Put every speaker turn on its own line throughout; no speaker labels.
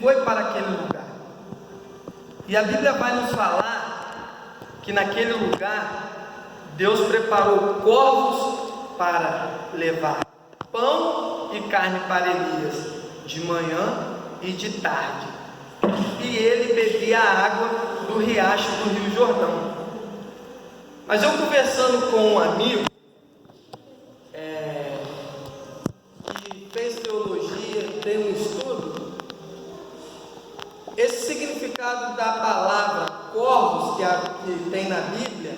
foi para aquele lugar. E a Bíblia vai nos falar que naquele lugar Deus preparou corvos para levar pão e carne para Elias de manhã e de tarde. E ele bebia a água do riacho do Rio Jordão. Mas eu conversando com um amigo que fez teologia, tem um estudo, esse significado da palavra corvos que tem na Bíblia,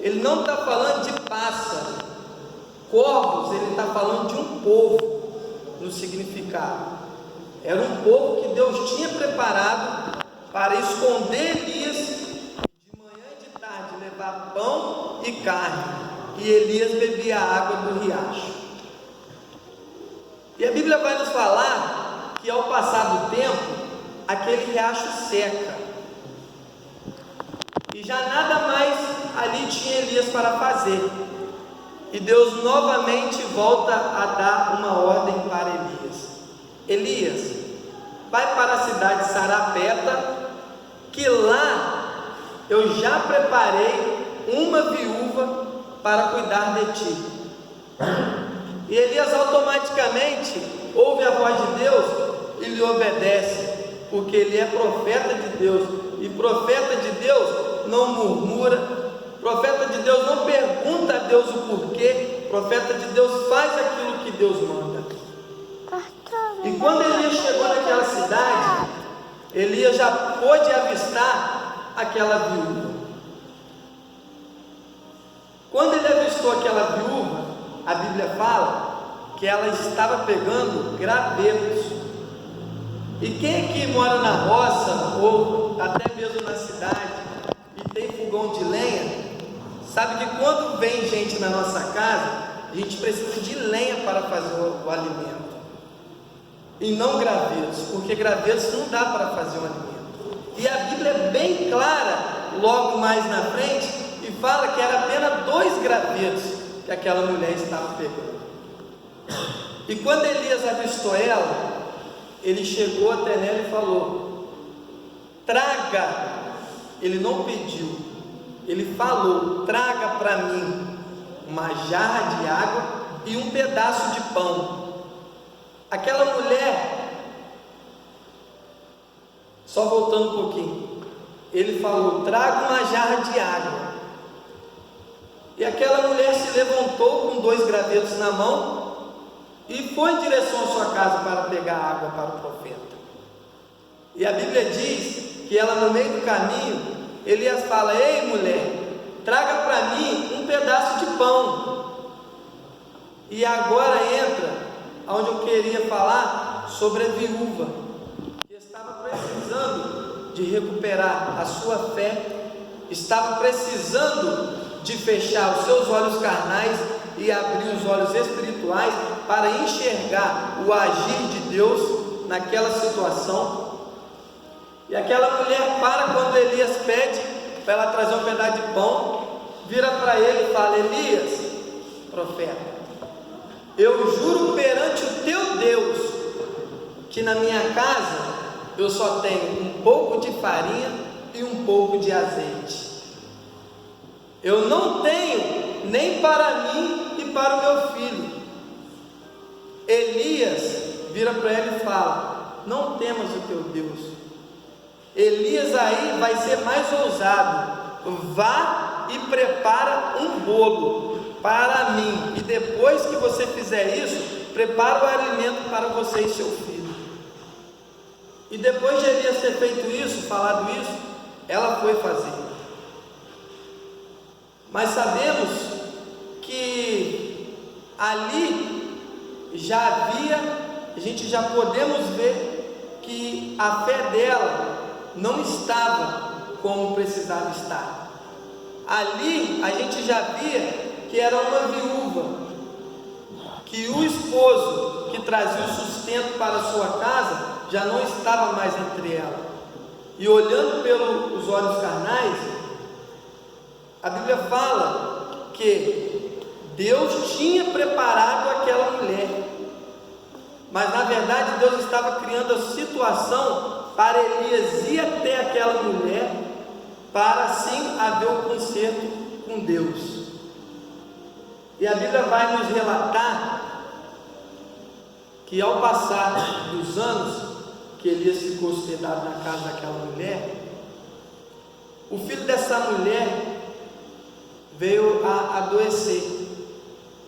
ele não está falando de pássaro. Corvos, ele está falando de um povo no significado. Era um povo que Deus tinha preparado para esconder Elias de manhã e de tarde, levar pão e carne, e Elias bebia a água do riacho. E a Bíblia vai nos falar que ao passar do tempo, aquele riacho seca, e já nada mais ali tinha Elias para fazer, e Deus novamente volta a dar uma ordem para Elias: Elias, vai para a cidade de Sarapeta, que lá eu já preparei uma viúva para cuidar de ti. E Elias automaticamente ouve a voz de Deus e lhe obedece, porque ele é profeta de Deus, e profeta de Deus não murmura, profeta de Deus não pergunta a Deus o porquê, profeta de Deus faz aquilo que Deus manda. E quando Elias chegou naquela cidade, Elias já pôde avistar aquela viúva. Quando ele avistou aquela viúva, a Bíblia fala que ela estava pegando gravetos. E quem aqui mora na roça, ou até mesmo na cidade, e tem fogão de lenha, sabe que quando vem gente na nossa casa, a gente precisa de lenha para fazer o alimento, e não gravetos, porque gravetos não dá para fazer um alimento. E a Bíblia é bem clara, logo mais na frente, e fala que era apenas 2 gravetos que aquela mulher estava pegando. E quando Elias avistou ela, ele chegou até nela e falou: traga. Ele não pediu, ele falou: traga para mim uma jarra de água e um pedaço de pão. Aquela mulher, só voltando um pouquinho, ele falou: traga uma jarra de água. E aquela mulher se levantou com 2 gravetos na mão e foi em direção à sua casa para pegar água para o profeta. E a Bíblia diz que ela, no meio do caminho, Elias fala: ei mulher, traga para mim um pedaço de pão. E agora entra onde eu queria falar sobre a viúva, que estava precisando de recuperar a sua fé, estava precisando de fechar os seus olhos carnais e abrir os olhos espirituais para enxergar o agir de Deus naquela situação. E aquela mulher para quando Elias pede para ela trazer um pedaço de pão, vira para ele e fala: Elias, profeta, eu juro perante o teu Deus que na minha casa eu só tenho um pouco de farinha e um pouco de azeite. Eu não tenho nem para mim e para o meu filho. Elias vira para ela e fala: não temas o teu Deus. Elias aí vai ser mais ousado: vá e prepara um bolo para mim, e depois que você fizer isso, prepara o alimento para você e seu filho. E depois de Elias ter feito isso, falado isso, ela foi fazer. Mas sabemos que ali já havia, a gente já podemos ver que a fé dela não estava como precisava estar. Ali a gente já via que era uma viúva, que o esposo que trazia o sustento para a sua casa já não estava mais entre ela. E olhando pelos olhos carnais, a Bíblia fala que Deus tinha preparado aquela mulher, mas na verdade Deus estava criando a situação para Elias ir até aquela mulher, para assim haver um conserto com Deus. E a Bíblia vai nos relatar que ao passar dos anos que Elias ficou hospedado na casa daquela mulher, o filho dessa mulher veio a adoecer,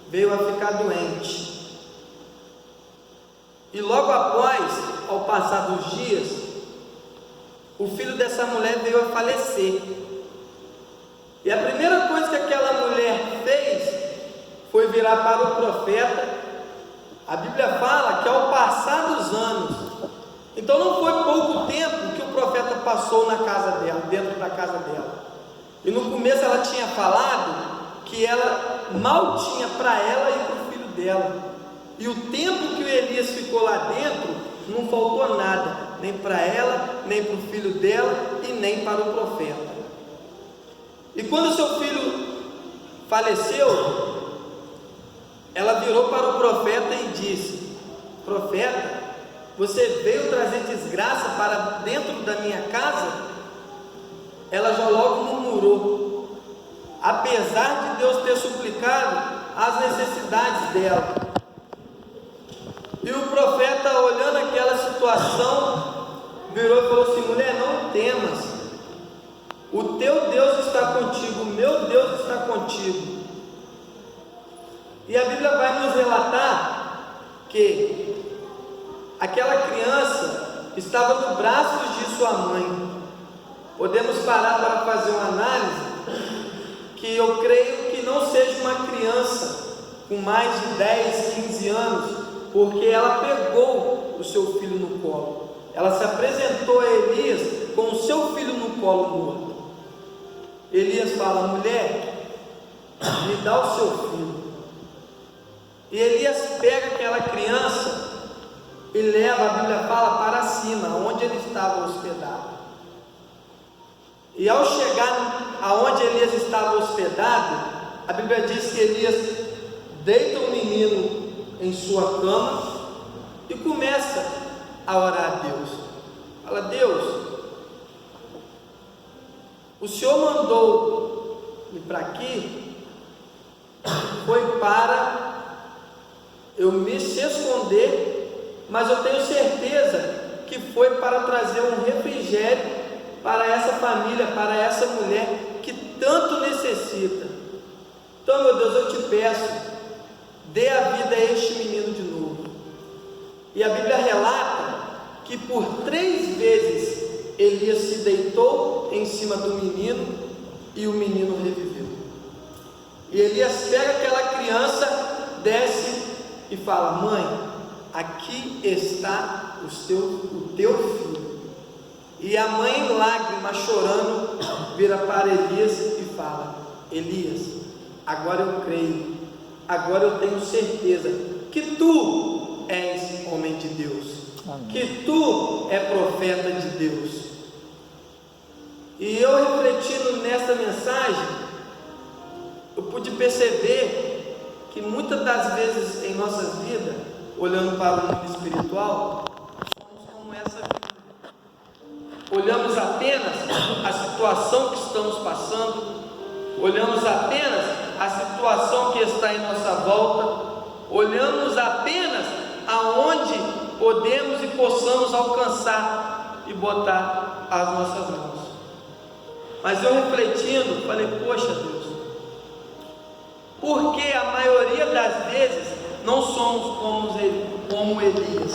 veio a ficar doente. E logo após, ao passar dos dias, o filho dessa mulher veio a falecer. E a primeira coisa que aquela mulher fez foi virar para o profeta. A Bíblia fala que ao passar dos anos, então não foi pouco tempo que o profeta passou na casa dela, dentro da casa dela. E no começo ela tinha falado que ela mal tinha para ela e para o filho dela. E o tempo que o Elias ficou lá dentro, não faltou nada, nem para ela, nem para o filho dela e nem para o profeta. E quando seu filho faleceu, ela virou para o profeta e disse: profeta, você veio trazer desgraça para dentro da minha casa? Ela já logo murmurou, apesar de Deus ter suplicado as necessidades dela. E o profeta, olhando aquela situação, virou e falou assim: mulher, não temas, o teu Deus está contigo, o meu Deus está contigo. E a Bíblia vai nos relatar que aquela criança estava no braço de sua mãe. Podemos parar para fazer uma análise, que eu creio que não seja uma criança com mais de 10, 15 anos, porque ela pegou o seu filho no colo. Ela se apresentou a Elias com o seu filho no colo morto. Elias fala: mulher, me dá o seu filho. E Elias pega aquela criança e leva, a Bíblia fala, para cima, onde ele estava hospedado. E ao chegar aonde Elias estava hospedado, a Bíblia diz que Elias deita o menino em sua cama e começa a orar a Deus. Fala: Deus, o Senhor mandou ir para aqui, foi para eu me esconder, mas eu tenho certeza que foi para trazer um refrigério para essa família, para essa mulher que tanto necessita. Então, meu Deus, eu te peço, dê a vida a este menino de novo. E a Bíblia relata que por 3 vezes Elias se deitou em cima do menino e o menino reviveu. E Elias pega aquela criança, desce e fala: mãe, aqui está o teu filho. E a mãe, em lágrimas, chorando, vira para Elias e fala: Elias, agora eu creio, agora eu tenho certeza que tu és homem de Deus. Amém. Que tu é profeta de Deus. E eu, refletindo nesta mensagem, eu pude perceber que muitas das vezes em nossas vidas, olhando para o mundo espiritual, somos como essa vida. Olhamos apenas a situação que estamos passando, olhamos apenas a situação que está em nossa volta, olhamos apenas aonde podemos e possamos alcançar e botar as nossas mãos. Mas eu, refletindo, falei: poxa Deus, porque a maioria das vezes não somos como Elias?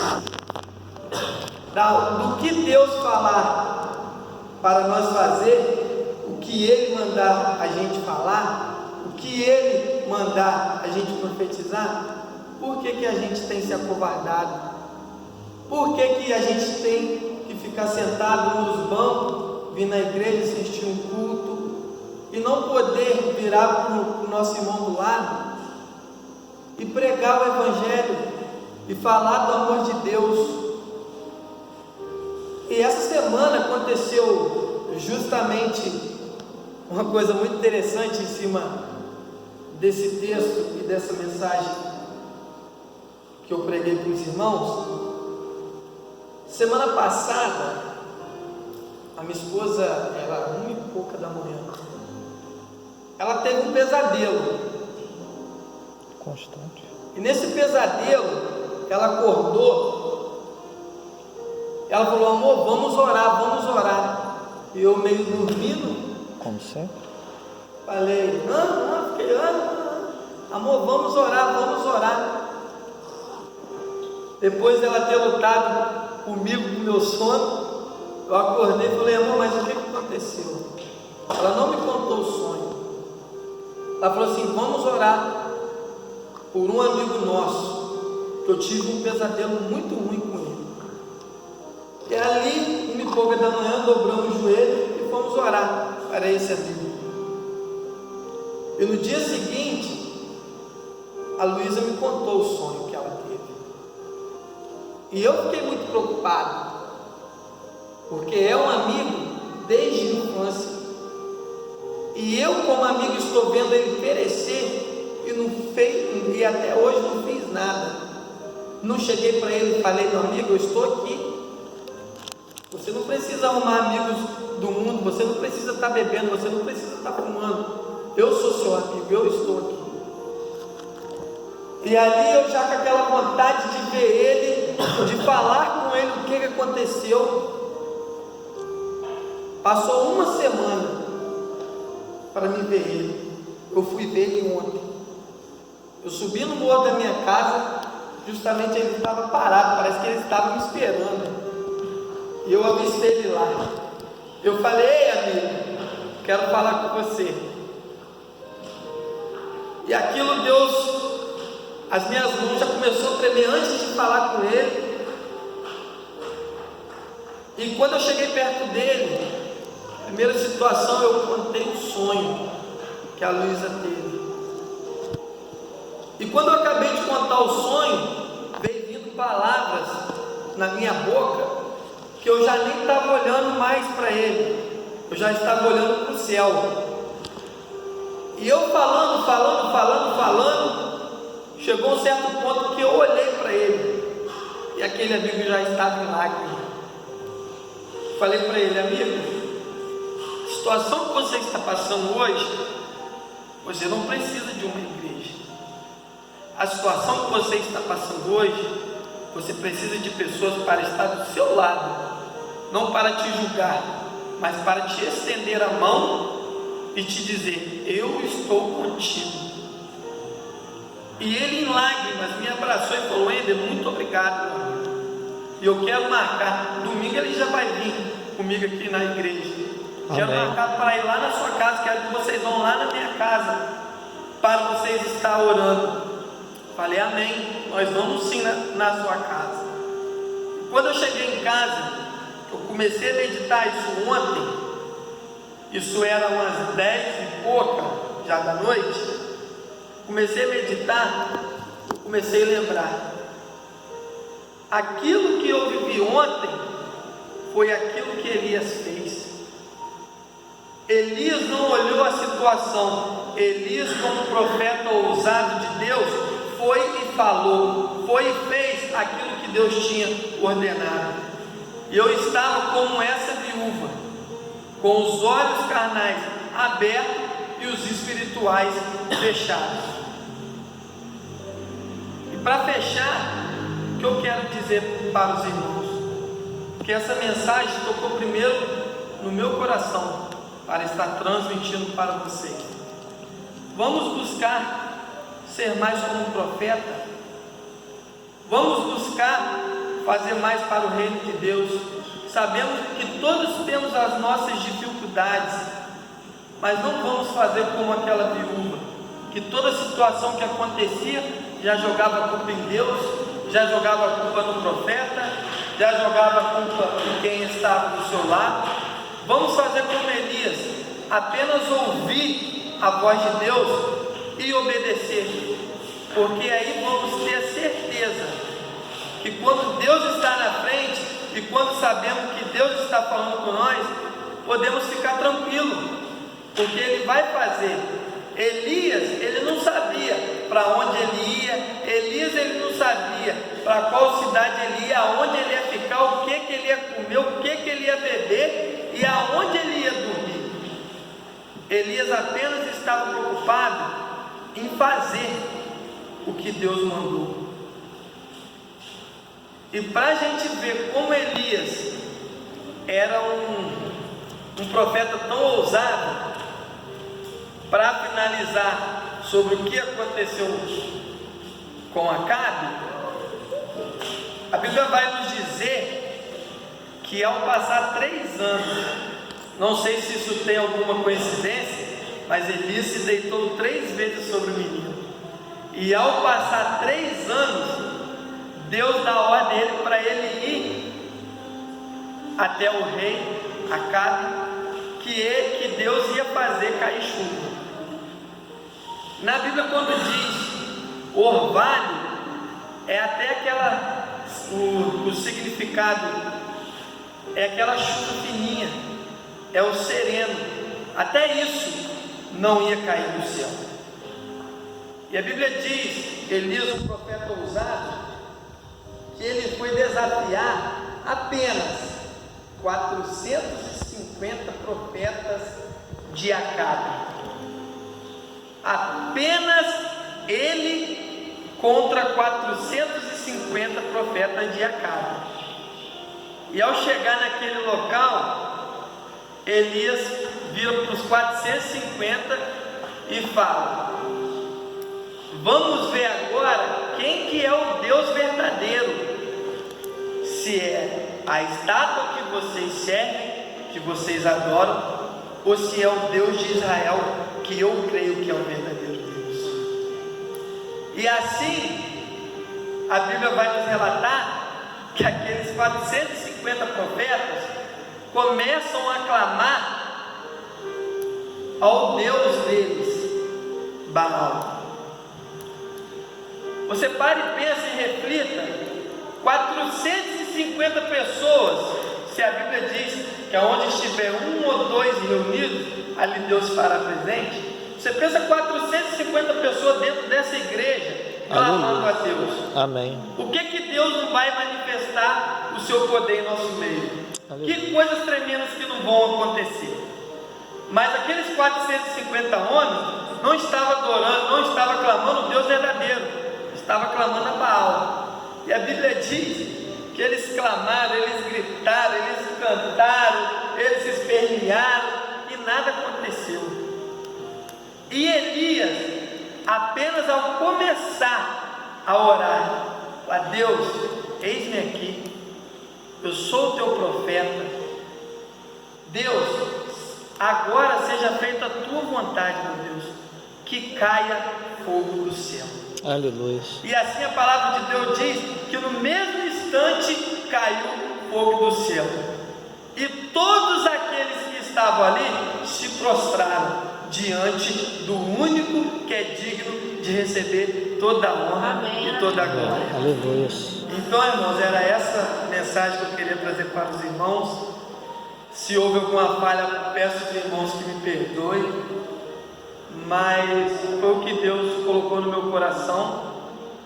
Do que Deus falar para nós fazer, o que Ele mandar a gente falar, o que Ele mandar a gente profetizar, por que a gente tem se acovardado? Por que a gente tem que ficar sentado nos bancos, vir na igreja assistir um culto e não poder virar para o nosso irmão do lado e pregar o Evangelho e falar do amor de Deus? E essa semana aconteceu justamente uma coisa muito interessante em cima desse texto e dessa mensagem que eu preguei para os irmãos. Semana passada, a minha esposa, era 1h pouca da manhã, ela teve um pesadelo
constante.
E nesse pesadelo, ela acordou, ela falou: amor, vamos orar, vamos orar. E eu meio dormindo,
Como sempre.
falei: fiquei, amor, vamos orar, vamos orar. Depois dela ter lutado comigo, com o meu sono, eu acordei e falei: amor, mas o que aconteceu? Ela não me contou o sonho. Ela falou assim: vamos orar por um amigo nosso, que eu tive um pesadelo muito ruim com ele. E ali, 1h pouca da manhã, dobramos o joelho e fomos orar para esse amigo. E no dia seguinte, a Luísa me contou o sonho que ela teve. E eu fiquei muito preocupado, porque é um amigo desde a infância. E eu, como amigo, estou vendo ele perecer e até hoje não fiz nada. Não cheguei para ele e falei: meu amigo, eu estou aqui. Você não precisa arrumar amigos do mundo, você não precisa estar bebendo, você não precisa estar fumando. Eu sou seu amigo, eu estou aqui. E ali eu já com aquela vontade de ver ele, de falar com ele o que aconteceu. Passou uma semana para me ver ele. Eu fui ver ele ontem. Eu subi no morro da minha casa, justamente ele estava parado, parece que ele estava me esperando. E eu avistei ele lá. Eu falei: ei, amigo, quero falar com você. E aquilo, Deus, as minhas mãos já começou a tremer antes de falar com ele. E quando eu cheguei perto dele, a primeira situação, eu contei o sonho que a Luísa teve. E quando eu acabei de contar o sonho, veio vindo palavras na minha boca, que eu já nem estava olhando mais para ele, eu já estava olhando para o céu. E eu falando, chegou um certo ponto que eu olhei para ele, e aquele amigo já estava em lágrimas. Falei para ele: amigo, a situação que você está passando hoje, você não precisa de uma igreja. A situação que você está passando hoje, você precisa de pessoas para estar do seu lado, não para te julgar, mas para te estender a mão e te dizer: eu estou contigo. E ele, em lágrimas, me abraçou e falou: Ender, muito obrigado, meu amigo. E eu quero marcar, domingo ele já vai vir comigo aqui na igreja. Amém. Quero marcar para ir lá na sua casa, quero que vocês vão lá na minha casa, para vocês estar orando. Falei: amém, nós vamos sim na sua casa. E quando eu cheguei em casa, eu comecei a meditar isso ontem, isso era umas 10h pouca já da noite. Comecei a meditar, comecei a lembrar, aquilo que eu vivi ontem foi aquilo que Elias fez. Elias não olhou a situação. Elias, como profeta ousado de Deus, foi e falou, foi e fez aquilo que Deus tinha ordenado. E eu estava como essa viúva, com os olhos carnais abertos e os espirituais fechados. E para fechar, o que eu quero dizer para os irmãos, que essa mensagem tocou primeiro no meu coração, para estar transmitindo para vocês. Vamos buscar ser mais como um profeta. Vamos buscar fazer mais para o reino de Deus. Sabemos que todos temos as nossas dificuldades, mas não vamos fazer como aquela viúva, que toda situação que acontecia já jogava a culpa em Deus, já jogava a culpa no profeta, já jogava a culpa em quem estava do seu lado. Vamos fazer como Elias, apenas ouvir a voz de Deus e obedecer, porque aí vamos ter a certeza que quando Deus está na frente e quando sabemos que Deus está falando com nós, podemos ficar tranquilos, porque Ele vai fazer, Elias, ele não sabia para onde ele ia. Elias, ele não sabia para qual cidade ele ia, aonde ele ia ficar, o que ele ia comer, o que ele ia beber e aonde ele ia dormir. Elias apenas estava preocupado em fazer o que Deus mandou. E para a gente ver como Elias era um profeta tão ousado, para finalizar sobre o que aconteceu com Acabe, a Bíblia vai nos dizer que ao passar 3 anos, não sei se isso tem alguma coincidência, mas Elias se deitou 3 vezes sobre o menino, e ao passar 3 anos, Deus dá ordem para ele ir até o rei Acabe, que Deus ia fazer cair chuva. Na Bíblia, quando diz orvalho, é até o significado é aquela chuva fininha, é o sereno. Até isso não ia cair do céu. E a Bíblia diz, Elias, um profeta ousado, que ele foi desafiar apenas 450 profetas de Acabe. Apenas ele contra 450 profetas de Acabe. E ao chegar naquele local, Elias vira para os 450 e fala: vamos ver agora quem que é o Deus verdadeiro. Se é a estátua que vocês servem, que vocês adoram, ou se é o Deus de Israel, que eu creio que é o verdadeiro Deus. E assim, a Bíblia vai nos relatar que aqueles 450 profetas começam a clamar ao Deus deles, Baal. Você pare e pense e reflita, 450 pessoas, se a Bíblia diz que aonde estiver 1 ou 2 reunidos, ali Deus fará presente. Você pensa 450 pessoas dentro dessa igreja, clamando a Deus.
Amém.
O que Deus não vai manifestar o seu poder em nosso meio?
Aleluia.
Que coisas tremendas que não vão acontecer. Mas aqueles 450 homens não estavam adorando, não estavam clamando o Deus verdadeiro, estavam clamando a Baal. E a Bíblia diz que eles clamaram, eles gritaram, eles cantaram, eles se espernearam e nada aconteceu. E Elias, apenas ao começar a orar a Deus, eis-me aqui, eu sou o teu profeta, Deus, agora seja feita a tua vontade, meu Deus, que caia fogo do céu.
Aleluia.
E assim a palavra de Deus diz que no mesmo instante caiu fogo do céu, e todos aqueles que estavam ali se prostraram diante do único que é digno de receber toda a honra e toda a glória.
Aleluia.
Então, irmãos, era essa mensagem que eu queria trazer para os irmãos. Se houve alguma falha, peço aos irmãos que me perdoem, mas foi o que Deus colocou no meu coração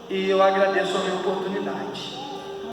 e eu agradeço a minha oportunidade.